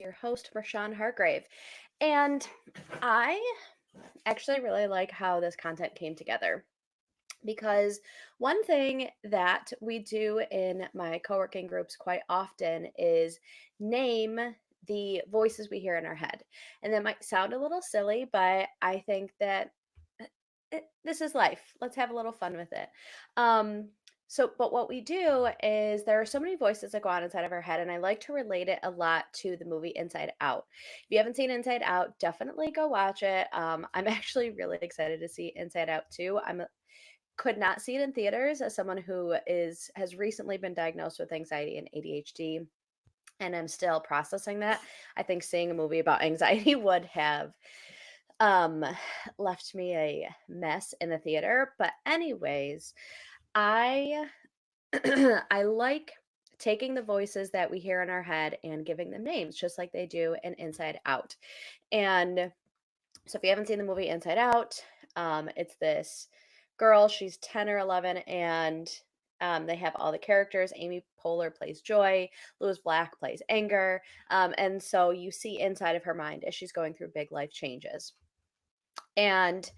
your host, Rashawn Hargrave. And I actually really like how this content came together because one thing that we do in my co working groups quite often is name the voices we hear in our head. And that might sound a little silly, but I think that this is life. Let's have a little fun with it. Um, but what we do is there are so many voices that go on inside of our head, and I like to relate it a lot to the movie Inside Out. If you haven't seen Inside Out, definitely go watch it. I'm actually really excited to see Inside Out too. Could not see it in theaters as someone who is has recently been diagnosed with anxiety and ADHD, and I'm still processing that. I think seeing a movie about anxiety would have um left me a mess in the theater. But anyways, I I like taking the voices that we hear in our head and giving them names just like they do in Inside Out. And so if you haven't seen the movie Inside Out, it's this girl, she's 10 or 11, and they have all the characters. Amy Poehler plays Joy, Louis Black plays Anger. And so you see inside of her mind as she's going through big life changes. And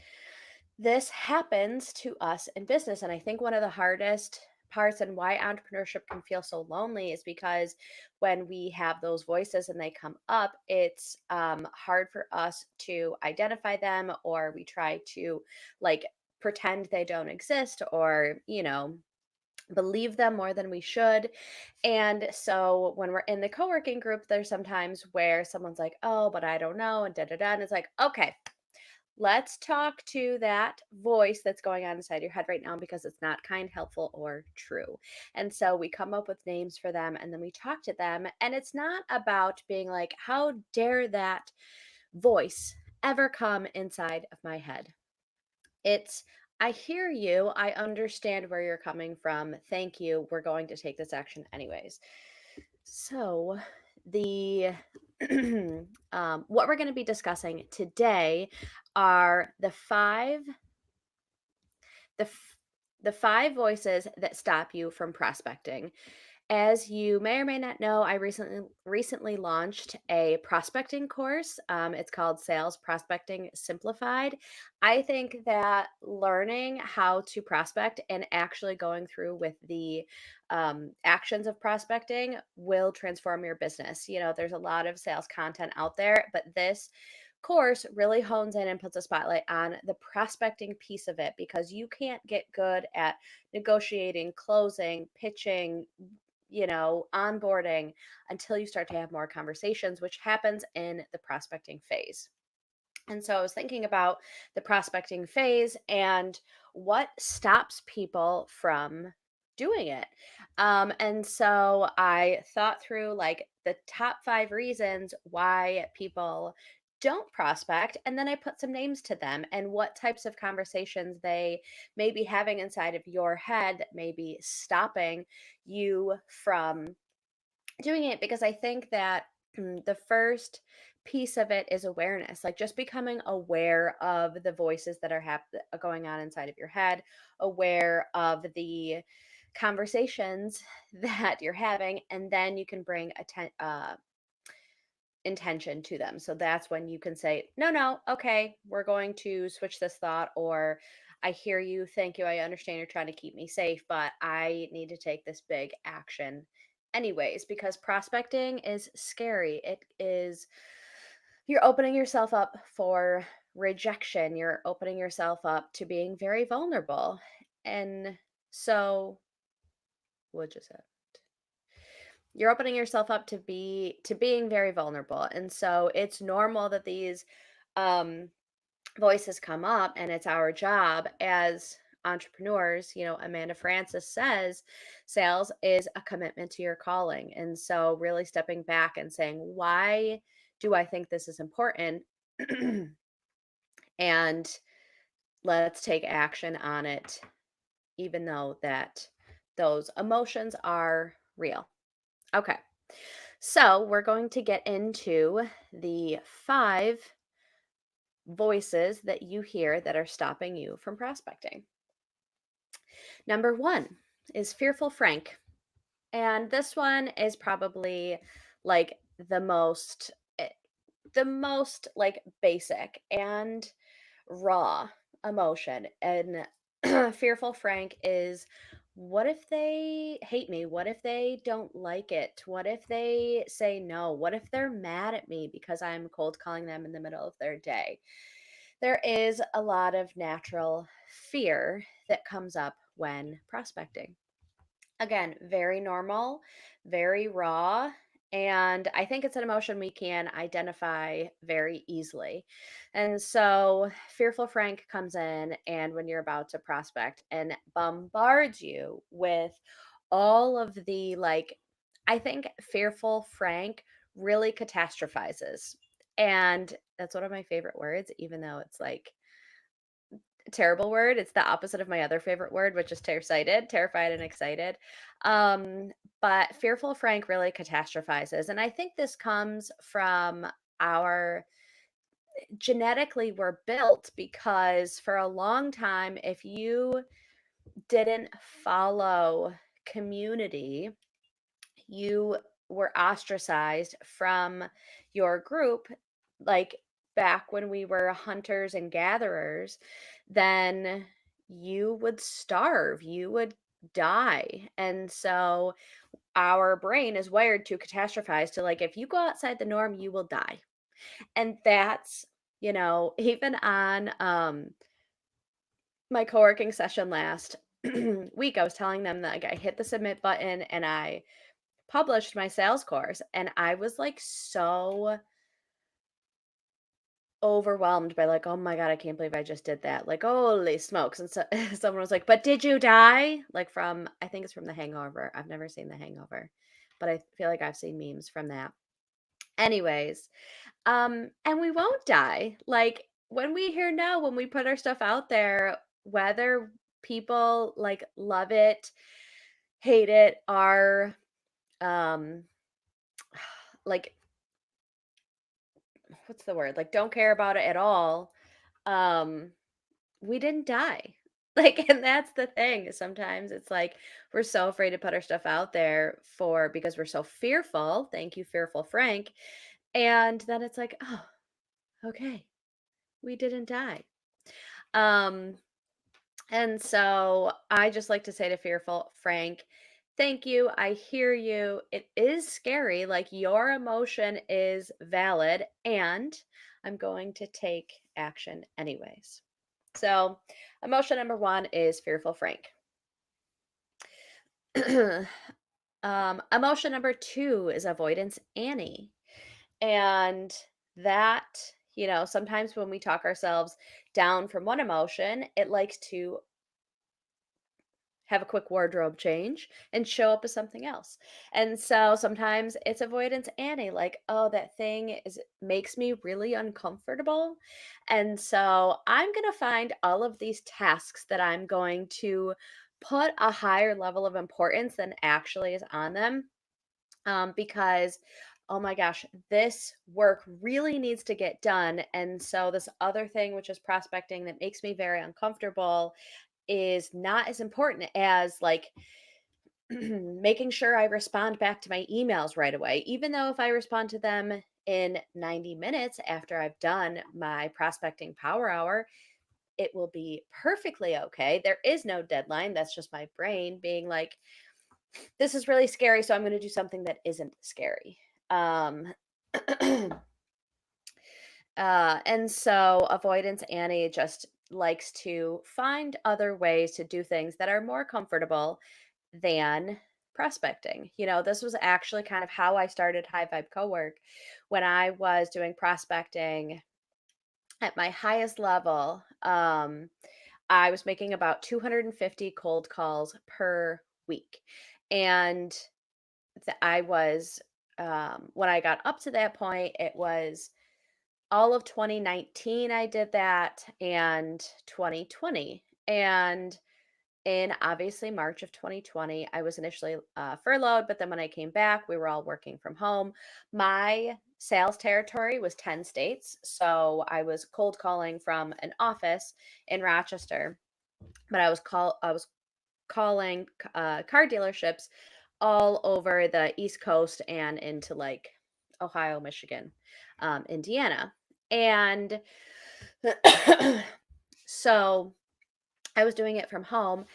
this happens to us in business. And I think one of the hardest parts and why entrepreneurship can feel so lonely is because when we have those voices and they come up, it's hard for us to identify them, or we try to like pretend they don't exist, or, believe them more than we should. And so when we're in the co-working group, there's sometimes where someone's like, oh, but I don't know, and da da da. And it's like, okay, let's talk to that voice that's going on inside your head right now because it's not kind, helpful, or true. And so we come up with names for them and then we talk to them. And it's not about being like, how dare that voice ever come inside of my head? It's, I hear you. I understand where you're coming from. Thank you. We're going to take this action anyways. So, the what we're going to be discussing today are the f- the five voices that stop you from prospecting. As you may or may not know, I recently launched a prospecting course. It's called Sales Prospecting Simplified. I think that learning how to prospect and actually going through with the actions of prospecting will transform your business. There's a lot of sales content out there, but this course really hones in and puts a spotlight on the prospecting piece of it, because you can't get good at negotiating, closing, pitching, onboarding until you start to have more conversations, which happens in the prospecting phase. And so I was thinking about the prospecting phase and what stops people from doing it. And so I thought through like the top 5 reasons why people don't prospect. And then I put some names to them and what types of conversations they may be having inside of your head that may be stopping you from doing it. Because I think that the first piece of it is awareness, like just becoming aware of the voices that are going on inside of your head, aware of the conversations that you're having, and then you can bring intention to them. So that's when you can say, no, no, okay, we're going to switch this thought, or I hear you, thank you, I understand you're trying to keep me safe, but I need to take this big action anyways, because prospecting is scary. It is, you're opening yourself up for rejection, you're opening yourself up to being very vulnerable. And so, what just said? You're opening yourself up to being very vulnerable. And so it's normal that these um voices come up, and it's our job as entrepreneurs. Amanda Francis says sales is a commitment to your calling. And so really stepping back and saying, why do I think this is important? And let's take action on it, even though that those emotions are real. Okay. So we're going to get into the 5 voices that you hear that are stopping you from prospecting. Number 1 is Fearful Frank. And this one is probably like the most eh, the most like basic and raw emotion. And Fearful Frank is, what if they hate me? What if they don't like it? What if they say no? What if they're mad at me because I'm cold calling them in the middle of their day? There is a lot of natural fear that comes up when prospecting. Again, very normal, very raw. And I think it's an emotion we can identify very easily. And so, Fearful Frank comes in, and when you're about to prospect and bombards you with all of the like, I think Fearful Frank really catastrophizes. And that's one of my favorite words, even though it's like terrible word. It's the opposite of my other favorite word, which is terrified and excited. Um, but Fearful Frank really catastrophizes. And I think this comes from our genetically we're built because for a long time, if you didn't follow community, you were ostracized from your group, like back when we were hunters and gatherers, then you would starve, you would die. And so our brain is wired to catastrophize, to like, if you go outside the norm, you will die. And that's, even on my co-working session last week, I was telling them that like, I hit the submit button and I published my sales course, and I was like so overwhelmed by like, oh my god, I can't believe I just did that. Like, holy smokes. And so someone was like, but did you die? Like from, I think it's from The Hangover. I've never seen The Hangover, but I feel like I've seen memes from that. Anyways, and we won't die. Like when we hear no, when we put our stuff out there, whether people like love it, hate it, are um like, what's the word? Like, don't care about it at all, um, we didn't die. Like, and that's the thing. Sometimes it's like we're so afraid to put our stuff out there for because we're so fearful. Thank you, Fearful Frank. And then it's like, oh, okay, we didn't die. Um, and so I just like to say to Fearful Frank, thank you. I hear you. It is scary. Like your emotion is valid, and I'm going to take action anyways. So, emotion number one is Fearful Frank. Emotion number two is Avoidance Annie. And that, sometimes when we talk ourselves down from one emotion, it likes to have a quick wardrobe change and show up as something else. And so sometimes it's Avoidance Annie, like, oh, that thing is makes me really uncomfortable. And so I'm going to find all of these tasks that I'm going to put a higher level of importance than actually is on them, because oh my gosh, this work really needs to get done. And so this other thing, which is prospecting, that makes me very uncomfortable, is not as important as like making sure I respond back to my emails right away. Even though if I respond to them in 90 minutes after I've done my prospecting power hour, it will be perfectly okay. There is no deadline. That's just my brain being like, this is really scary. So I'm going to do something that isn't scary. Um, and so Avoidance Annie just likes to find other ways to do things that are more comfortable than prospecting. This was actually kind of how I started High Vibe Cowork. When I was doing prospecting at my highest level, I was making about 250 cold calls per week. And I was, when I got up to that point, it was all of 2019 I did that, and 2020. And in obviously March of 2020, I was initially furloughed, but then when I came back, we were all working from home. My sales territory was 10 states. So I was cold calling from an office in Rochester, but I was calling car dealerships all over the East Coast and into like Ohio, Michigan, Indiana. And so I was doing it from home.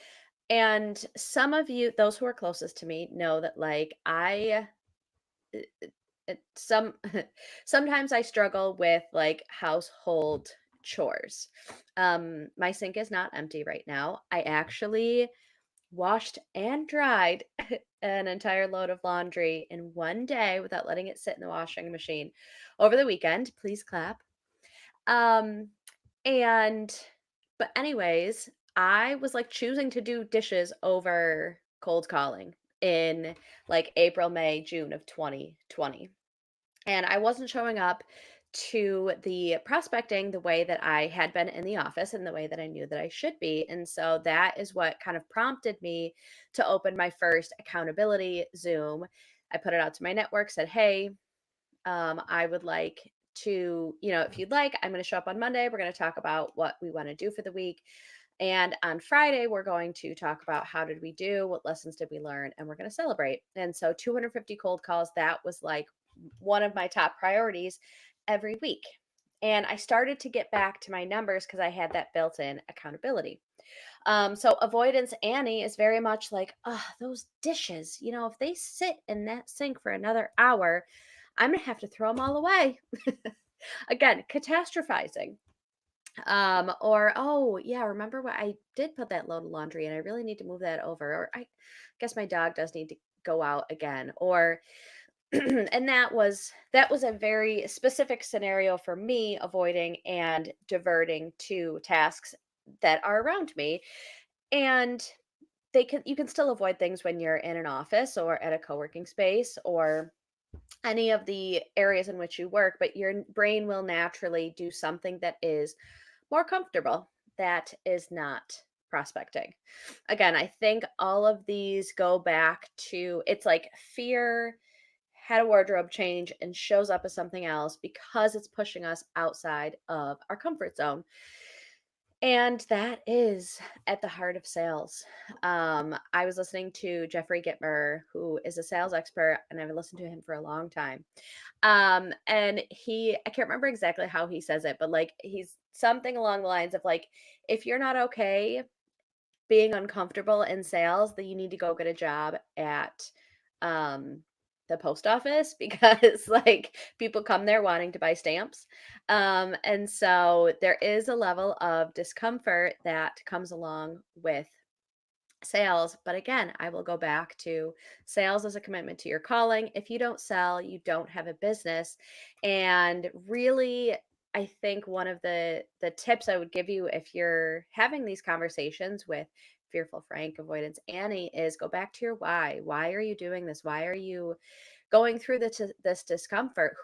And some of you, those who are closest to me, know that like some sometimes I struggle with like household chores. My sink is not empty right now. I actually washed and dried an entire load of laundry in one day without letting it sit in the washing machine over the weekend. Please clap. Um, and but anyways, I was like choosing to do dishes over cold calling in like April, May, June of 2020. And I wasn't showing up to the prospecting the way that I had been in the office and the way that I knew that I should be. And so that is what kind of prompted me to open my first accountability Zoom. I put it out to my network, said, hey, I would like to, if you'd like, I'm going to show up on Monday. We're going to talk about what we want to do for the week. And on Friday, we're going to talk about how did we do, what lessons did we learn, and we're going to celebrate. And so 250 cold calls, that was like one of my top priorities every week. And I started to get back to my numbers because I had that built in accountability. So avoidance Annie is very much like, oh, those dishes, if they sit in that sink for another hour, I'm going to have to throw them all away. Again, catastrophizing. Or, oh, yeah, remember what I did put that load of laundry and I really need to move that over. Or I guess my dog does need to go out again. Or, and that was a very specific scenario for me avoiding and diverting to tasks that are around me. And you can still avoid things when you're in an office or at a co-working space or any of the areas in which you work, but your brain will naturally do something that is more comfortable, that is not prospecting. Again, I think all of these go back to, it's like fear had a wardrobe change and shows up as something else because it's pushing us outside of our comfort zone. And that is at the heart of sales. I was listening to Jeffrey Gitmer, who is a sales expert, and I've listened to him for a long time. And I can't remember exactly how he says it, but like he's something along the lines of like, if you're not okay being uncomfortable in sales, then you need to go get a job at um the post office because like people come there wanting to buy stamps. And so there is a level of discomfort that comes along with sales. But again, I will go back to sales as a commitment to your calling. If you don't sell, you don't have a business. And really, I think one of the tips I would give you if you're having these conversations with Fearful Frank, Avoidance Annie, is go back to your why. Why are you doing this? Why are you going through this discomfort?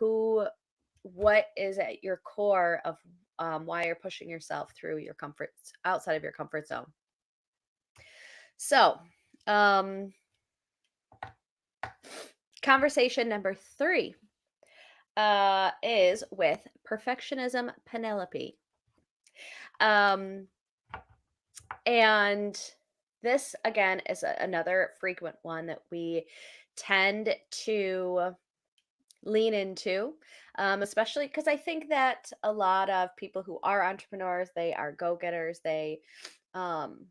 What is at your core of why you're pushing yourself through your comforts outside of your comfort zone? So, um, conversation number 3 is with perfectionism Penelope. Um, and this, again, is another frequent one that we tend to lean into, especially because I think that a lot of people who are entrepreneurs, they are go getters, they um,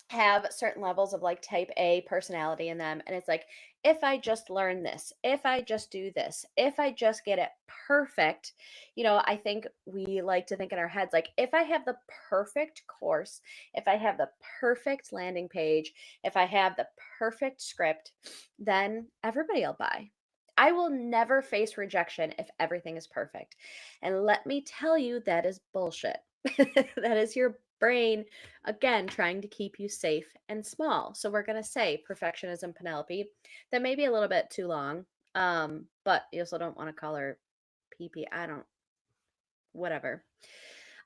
have certain levels of like type A personality in them. And it's like, if I just learn this, if I just do this, if I just get it perfect, I think we like to think in our heads, like, if I have the perfect course, if I have the perfect landing page, if I have the perfect script, then everybody will buy. I will never face rejection if everything is perfect. And let me tell you, that is bullshit. That is your brain, again, trying to keep you safe and small. So we're going to say perfectionism Penelope. That may be a little bit too long. But you also don't want to call her PP. I don't, whatever.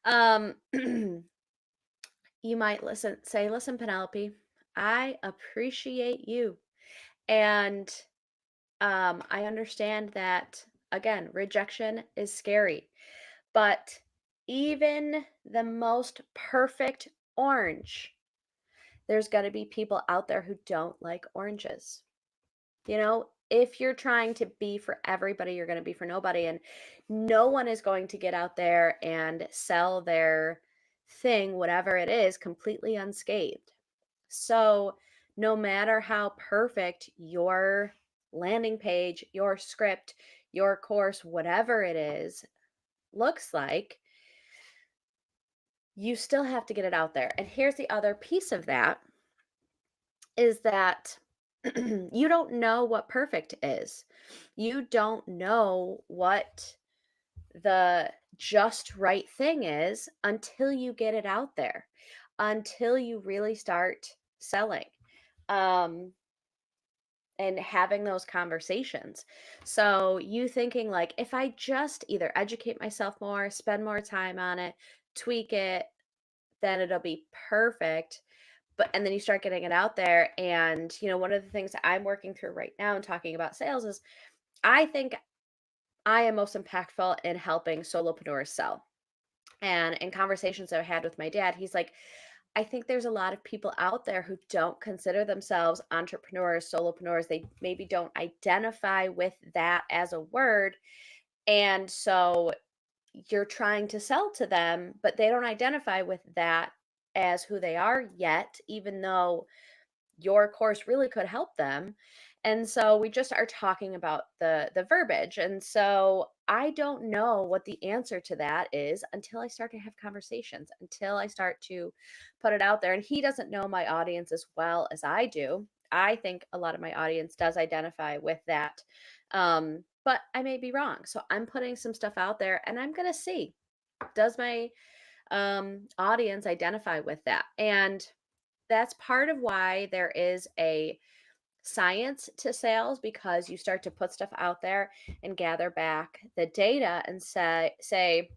Um, you might listen, Penelope, I appreciate you. And I understand that, again, rejection is scary. But even the most perfect orange, there's going to be people out there who don't like oranges. You know, if you're trying to be for everybody, you're going to be for nobody. And no one is going to get out there and sell their thing, whatever it is, completely unscathed. So, no matter how perfect your landing page, your script, your course, whatever it is, looks like, you still have to get it out there. And here's the other piece of that is that you don't know what perfect is. You don't know what the just right thing is until you get it out there, until you really start selling. Um, and having those conversations. So, you thinking like, if I just either educate myself more, spend more time on it, tweak it, then it'll be perfect. But and then you start getting it out there. And, one of the things that I'm working through right now and talking about sales is I think I am most impactful in helping solopreneurs sell. And in conversations I've had with my dad, he's like, I think there's a lot of people out there who don't consider themselves entrepreneurs, solopreneurs. They maybe don't identify with that as a word. And so you're trying to sell to them, but they don't identify with that as who they are yet, even though your course really could help them. And so we just are talking about the verbiage. And so I don't know what the answer to that is until I start to have conversations, until I start to put it out there. And he doesn't know my audience as well as I do. I think a lot of my audience does identify with that. But I may be wrong. So I'm putting some stuff out there and I'm going to see, does my audience identify with that? And that's part of why there is a science to sales, because you start to put stuff out there and gather back the data and say,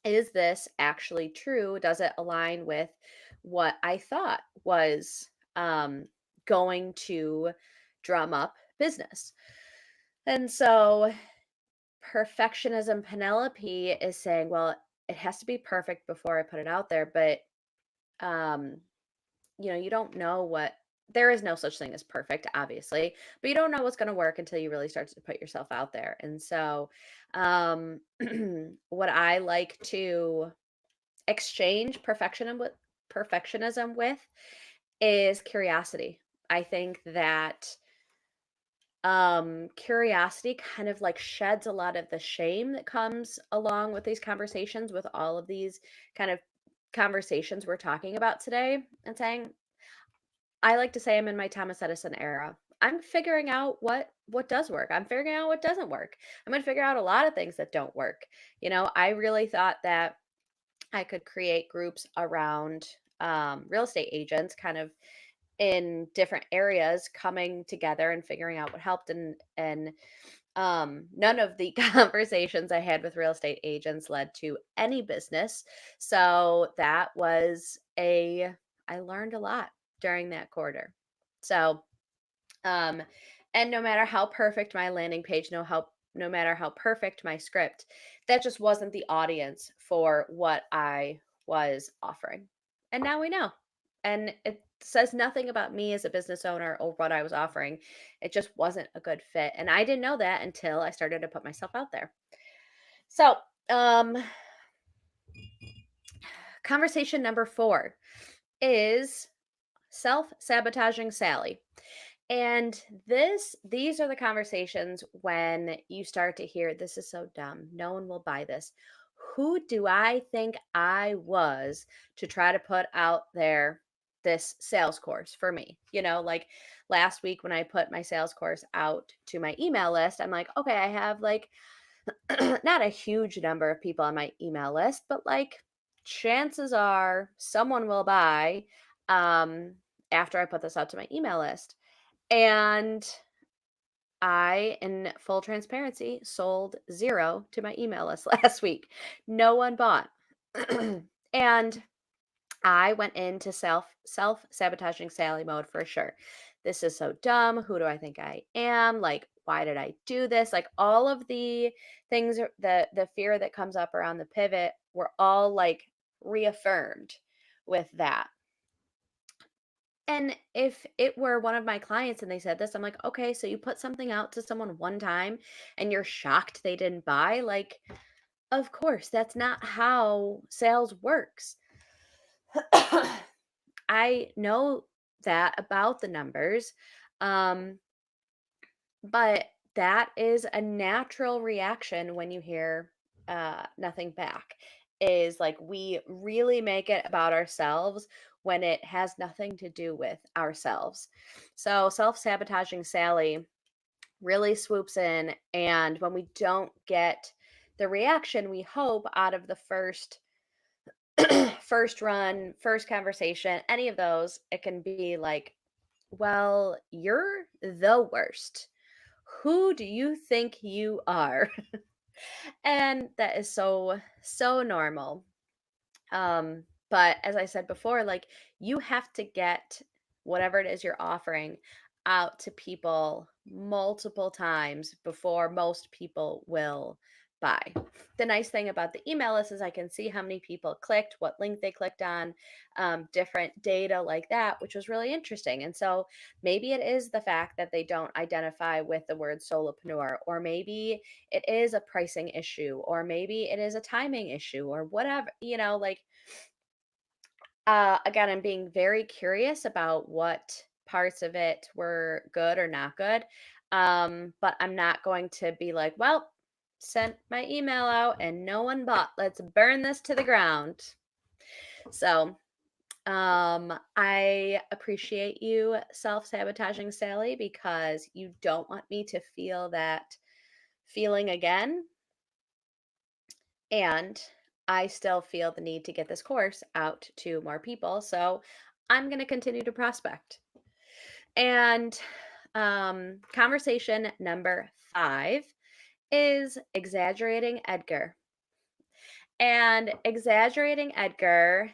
is this actually true? Does it align with what I thought was going to drum up business? And so perfectionism Penelope is saying, well, it has to be perfect before I put it out there, but um you don't know what, there is no such thing as perfect, obviously, but you don't know what's going to work until you really start to put yourself out there. And so, um, what I like to exchange perfectionism with is curiosity. I think that curiosity kind of like sheds a lot of the shame that comes along with these conversations, with all of these kind of conversations we're talking about today, and saying, I like to say I'm in my Thomas Edison era. I'm figuring out what does work. I'm figuring out what doesn't work. I'm going to figure out a lot of things that don't work. I really thought that I could create groups around real estate agents, kind of in different areas, coming together and figuring out what helped. And none of the conversations I had with real estate agents led to any business. So that was a I learned a lot during that quarter. So, um, and no matter how perfect my landing page, no matter how perfect my script, that just wasn't the audience for what I was offering. And now we know. And it says nothing about me as a business owner or what I was offering. It just wasn't a good fit. And I didn't know that until I started to put myself out there. So, um, conversation number 4 is self-sabotaging Sally. And these are the conversations when you start to hear, this is so dumb. No one will buy this. Who do I think I was to try to put out there this sales course for me? Like last week when I put my sales course out to my email list, I'm like, okay, I have like not a huge number of people on my email list, but like chances are someone will buy um after I put this out to my email list. And I, in full transparency, sold 0 to my email list last week. No one bought. And I went into self-sabotaging Sally mode for sure. This is so dumb. Who do I think I am? Like, why did I do this? Like all of the things, the fear that comes up around the pivot were all like reaffirmed with that. And if it were one of my clients and they said this, I'm like, okay, so you put something out to someone one time and you're shocked they didn't buy. Like, of course, that's not how sales works. I know that about the numbers. Um, but that is a natural reaction when you hear nothing back. Is like we really make it about ourselves when it has nothing to do with ourselves. So self sabotaging Sally really swoops in, and when we don't get the reaction we hope out of the first first run, first conversation, any of those, it can be like, well, you're the worst. Who do you think you are? And that is so, so normal. But as I said before, like you have to get whatever it is you're offering out to people multiple times before most people will buy. The nice thing about the email list is I can see how many people clicked, what link they clicked on, different data like that, which was really interesting. And so maybe it is the fact that they don't identify with the word solopreneur, or maybe it is a pricing issue, or maybe it is a timing issue, or whatever, like again, I'm being very curious about what parts of it were good or not good. But I'm not going to be like, well, sent my email out and no one bought. Let's burn this to the ground. So, I appreciate you self-sabotaging Sally because you don't want me to feel that feeling again. And I still feel the need to get this course out to more people. So I'm going to continue to prospect. And conversation number 5 is exaggerating Edgar. And exaggerating Edgar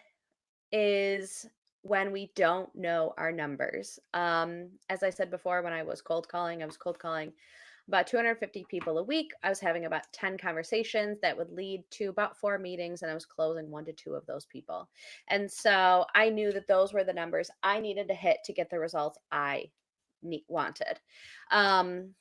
is when we don't know our numbers. As I said before, when I was cold calling about 250 people a week. I was having about 10 conversations that would lead to about 4 meetings, and I was closing 1 to 2 of those people. And so I knew that those were the numbers I needed to hit to get the results I wanted. Um,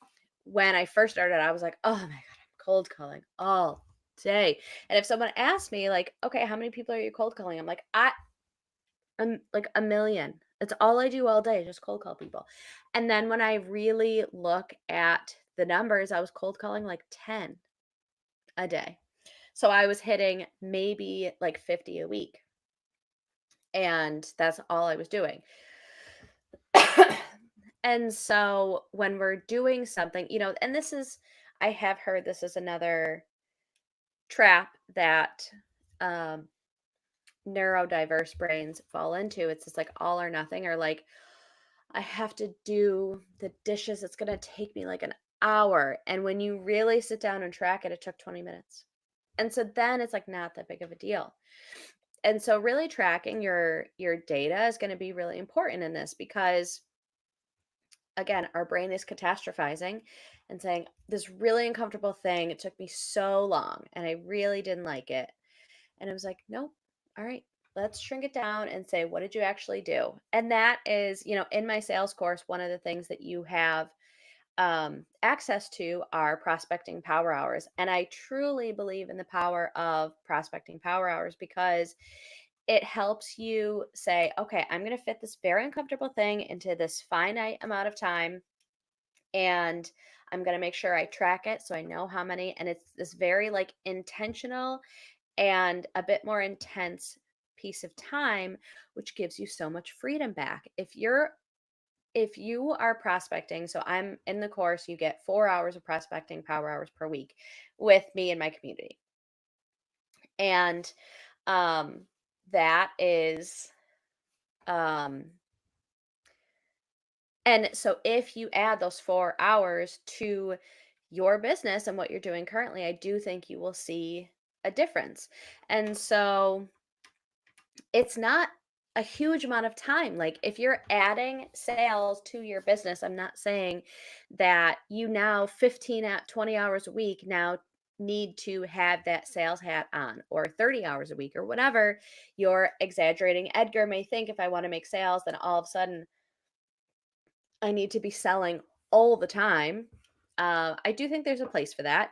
when I first started, I was like, oh my God, I'm cold calling all day. And if someone asked me, like, okay, how many people are you cold calling? I'm like, I'm like a million. It's all I do all day, just cold call people. And then when I really look at the numbers, I was cold calling like 10 a day. So I was hitting maybe like 50 a week. And that's all I was doing. And so when we're doing something, and I have heard this is another trap that um, neurodiverse brains fall into. It's just like all or nothing, or like, I have to do the dishes. It's going to take me like an hour. And when you really sit down and track it, it took 20 minutes. And so then it's like not that big of a deal. And so really tracking your data is going to be really important in this because again, our brain is catastrophizing and saying this really uncomfortable thing, it took me so long and I really didn't like it. And I was like, nope. All right, let's shrink it down and say, what did you actually do? And that is, in my sales course, one of the things that you have access to are prospecting power hours. And I truly believe in the power of prospecting power hours because it helps you say, okay, I'm going to fit this very uncomfortable thing into this finite amount of time. And I'm going to make sure I track it so I know how many. And it's this very like intentional and a bit more intense piece of time, which gives you so much freedom back. If you are prospecting, so I'm in the course, you get 4 hours of prospecting power hours per week with me and my community. And um that is um and so if you add those 4 hours to your business and what you're doing currently, I do think you will see a difference. And so it's not a huge amount of time. Like if you're adding sales to your business, I'm not saying that you now 15 at 20 hours a week now need to have that sales hat on, or 30 hours a week, or whatever you're exaggerating. Edgar may think if I want to make sales, then all of a sudden I need to be selling all the time. I do think there's a place for that.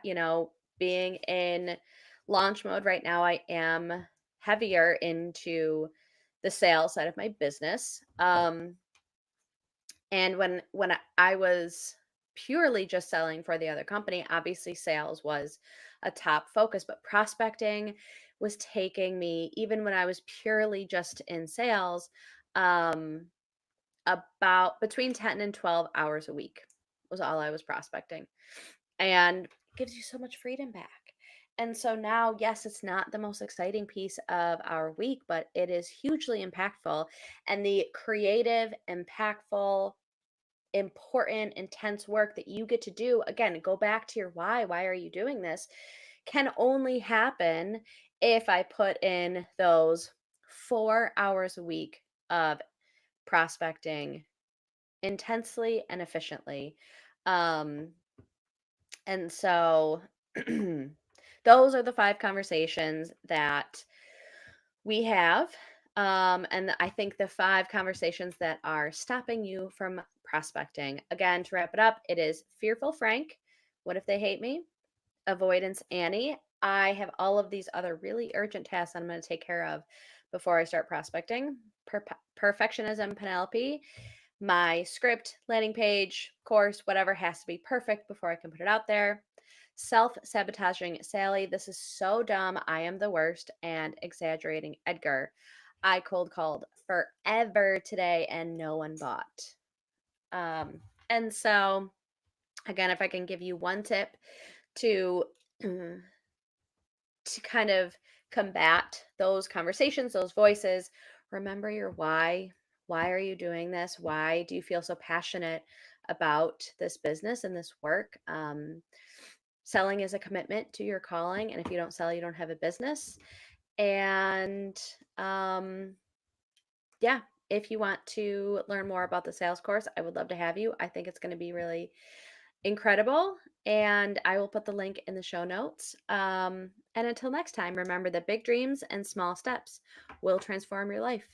Being in launch mode right now, I am heavier into the sales side of my business. And when I was purely just selling for the other company, obviously sales was a top focus, but prospecting was taking me, even when I was purely just in sales, um, about between 10 and 12 hours a week was all I was prospecting. And it gives you so much freedom back. And so now, yes, it's not the most exciting piece of our week, but it is hugely impactful. And the creative, impactful, important, intense work that you get to do, again, go back to your why. Why are you doing this? Can only happen if I put in those 4 hours a week of prospecting intensely and efficiently. Um, and so those are the 5 conversations that we have. And I think the 5 conversations that are stopping you from prospecting. Again, to wrap it up, it is fearful Frank. What if they hate me? Avoidance Annie. I have all of these other really urgent tasks I'm going to take care of before I start prospecting. Perfectionism Penelope. My script, landing page, course, whatever has to be perfect before I can put it out there. Self sabotaging Sally. This is so dumb. I am the worst. And exaggerating Edgar. I cold called forever today and no one bought. And so, again, if I can give you one tip to to kind of combat those conversations, those voices, remember your why. Why are you doing this? Why do you feel so passionate about this business and this work? Selling is a commitment to your calling. And if you don't sell, you don't have a business. And yeah, if you want to learn more about the sales course, I would love to have you. I think it's going to be really incredible. And I will put the link in the show notes. And until next time, remember that big dreams and small steps will transform your life.